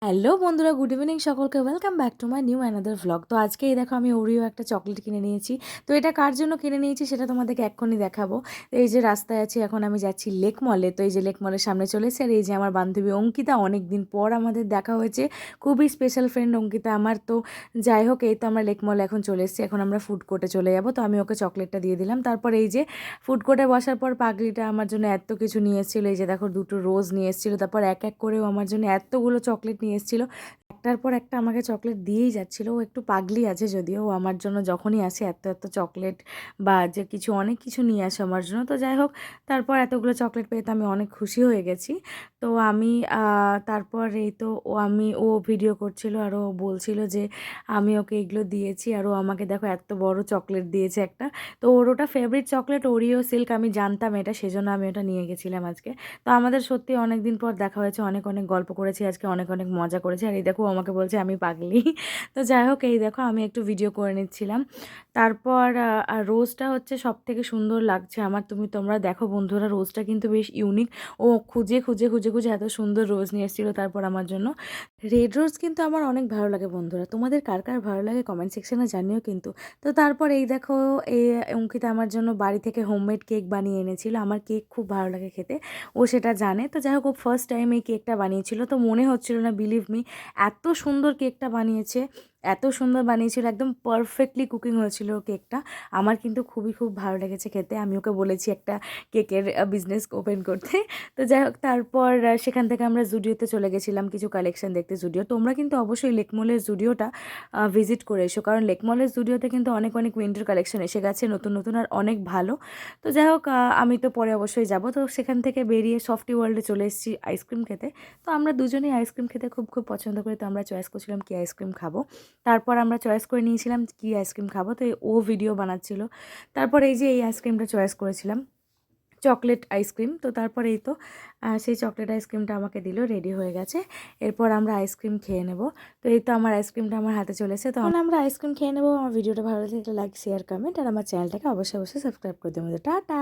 Hello বন্ধুরা, good evening সকলকে। Welcome back to my new another vlog. তো আজকে এই দেখো আমি ওরিও একটা চকলেট কিনে নিয়েছি। তো এটা কার জন্য কিনে নিয়েছি সেটা তোমাদেরকে এক্ষুনি দেখাবো। এই যে রাস্তায় আছি, এখন আমি যাচ্ছি লেক মলে। তো এই যে লেক মলের সামনে চলেছে, আর এই যে আমার বান্ধবী অঙ্কিতা, অনেক দিন পর আমাদের দেখা হয়েছে। খুবই স্পেশাল ফ্রেন্ড অঙ্কিতা আমার। তো যাই হোক, এই তো আমরা লেক মলে এখন চলে এসেছি। এখন আমরা ফুড কোর্টে চলে যাবো। তো আমি ওকে চকলেটটা দিয়ে দিলাম। তারপর এই যে ফুড কোর্টে বসার পর পাগলিটা আমার জন্য এত কিছু নিয়ে এসেছিলো। এই যে দেখো দুটো রোজ নিয়ে এসেছিলো, তারপর এক এক করেও আমার জন্য এতগুলো চকলেট নিয়ে এসেছিলো। একটার পর একটা আমাকে চকলেট দিয়েই যাচ্ছিলো। ও একটু পাগলি আছে যদিও, ও আমার জন্য যখনই আসে এত এত চকলেট বা যে কিছু অনেক কিছু নিয়ে আসে আমার জন্য। তো যাই হোক, তারপর এতগুলো চকলেট পেয়ে তো আমি অনেক খুশি হয়ে গেছি। তো আমি তারপর এই তো ও ভিডিও করছিল, আর ও বলছিল যে আমি ওকে এগুলো দিয়েছি, আর ও আমাকে দেখো এত বড় চকলেট দিয়েছে একটা। তো ওর ওটা ফেভারিট চকলেট, ওরিও সিল্ক। আমি জানতাম এটা, সেজন্য আমি ওটা নিয়ে গেছিলাম আজকে। তো আমাদের সত্যি অনেক দিন পর দেখা হয়েছে, অনেক অনেক গল্প করেছি আজকে, অনেক অনেক মজা করেছি। আর এই দেখো আমাকে বলছে আমি পাগলি। তো যাই হোক, এই দেখো আমি একটু ভিডিও করে নিচ্ছিলাম। তারপর রোজটা হচ্ছে সব থেকে সুন্দর লাগছে আমার। তোমরা দেখো বন্ধুরা, রোজটা কিন্তু বেশ ইউনিক। ও খুঁজে খুঁজে খুঁজে খুঁজে এত সুন্দর রোজ নিয়ে এসেছিলো তারপর আমার জন্য। রেড রোজ কিন্তু আমার অনেক ভালো লাগে বন্ধুরা। তোমাদের কার কার ভালো লাগে কমেন্ট সেকশনে জানিও কিন্তু। তো তারপর এই দেখো, এই অঙ্কিতা আমার জন্য বাড়ি থেকে হোমমেড কেক বানিয়ে এনেছিল। আমার কেক খুব ভালো লাগে খেতে, ও সেটা জানে। তো যাই হোক, ও ফার্স্ট টাইম এই কেকটা বানিয়েছিল। তো মনে হচ্ছিল না, বিলিভ মি, এত সুন্দর কেকটা বানিয়েছে, এত সুন্দর বানিয়েছিল, একদম পারফেক্টলি কুকিং হয়েছিল কেকটা। আমার কিন্তু খুব ভালো লেগেছে খেতে। আমি ওকে বলেছি একটা কেকের বিজনেস ওপেন করতে। তো যাই হোক, তারপর সেখান থেকে আমরা জুডিওতে চলে গেছিলাম কিছু কালেকশন দেখতে। জুডিও, তোমরা কিন্তু অবশ্যই লেকমলের জুডিওটা ভিজিট করে এসো, কারণ লেকমলের জুডিওতে কিন্তু অনেক অনেক উইন্টার কালেকশন এসে গেছে নতুন নতুন, আর অনেক ভালো। তো যাই হোক, আমি তো পরে অবশ্যই যাব। তো সেখান থেকে বেরিয়ে সফটি ওয়ার্ল্ডে চলে এসেছি আইসক্রিম খেতে। তো আমরা দুজনেই আইসক্রিম খেতে খুব পছন্দ করি। তো আমরা চয়েস করছিলাম কী আইসক্রিম খাবো। তারপর আমরা চয়েস করে নিয়েছিলাম কী আইসক্রিম খাবো। তো ও ভিডিও বানাচ্ছিল। তারপর এই যে এই আইসক্রিমটা চয়েস করেছিলাম, চকলেট আইসক্রিম। তো তারপর এই তো সেই চকলেট আইসক্রিমটা আমাকে দিল, রেডি হয়ে গেছে। এরপর আমরা আইসক্রিম খেয়ে নেব। তো এই তো আমার আইসক্রিমটা আমার হাতে চলেছে। তো আমরা আইসক্রিম খেয়ে নেবো। আমার ভিডিওটা ভালো লাগলে লাইক শেয়ার কমেন্ট, আর আমার চ্যানেলটাকে অবশ্যই সাবস্ক্রাইব করে দেবো। টাটা।